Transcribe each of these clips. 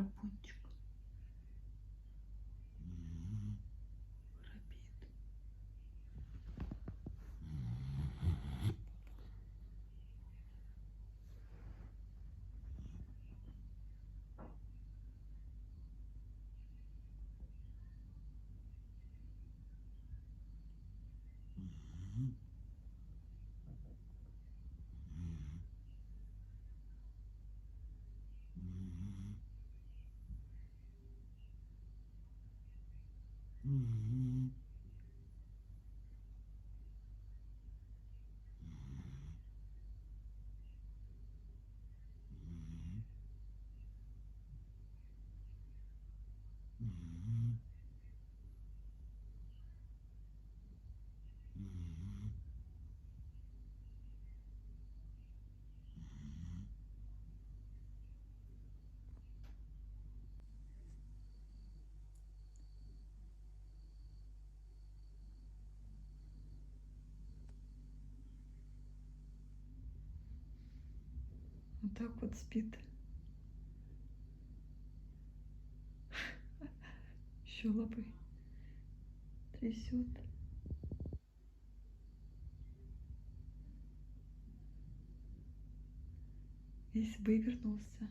храпунчик. Храпит. Вот так вот спит. Еще лапы трясет. Весь вывернулся.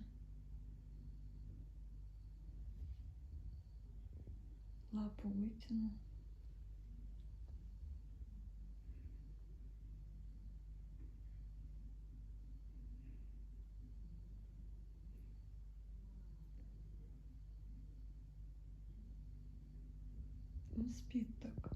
Лапу вытянул. Он спит так.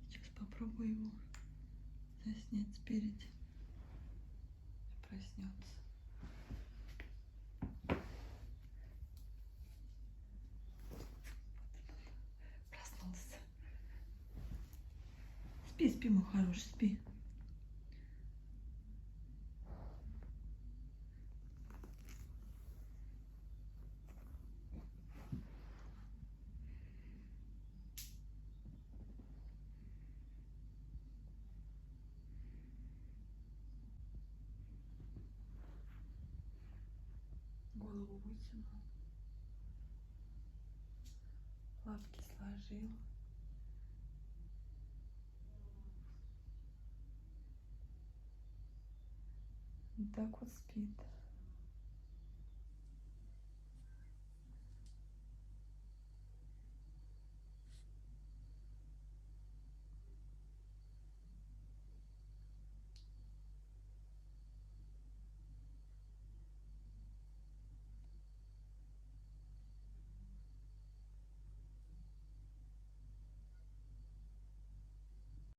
Сейчас попробую его заснять спереди. Проснется. Проснулся. Спи, спи, мой хороший, спи. Голову вытянул. Лапки сложил. Вот так вот спит.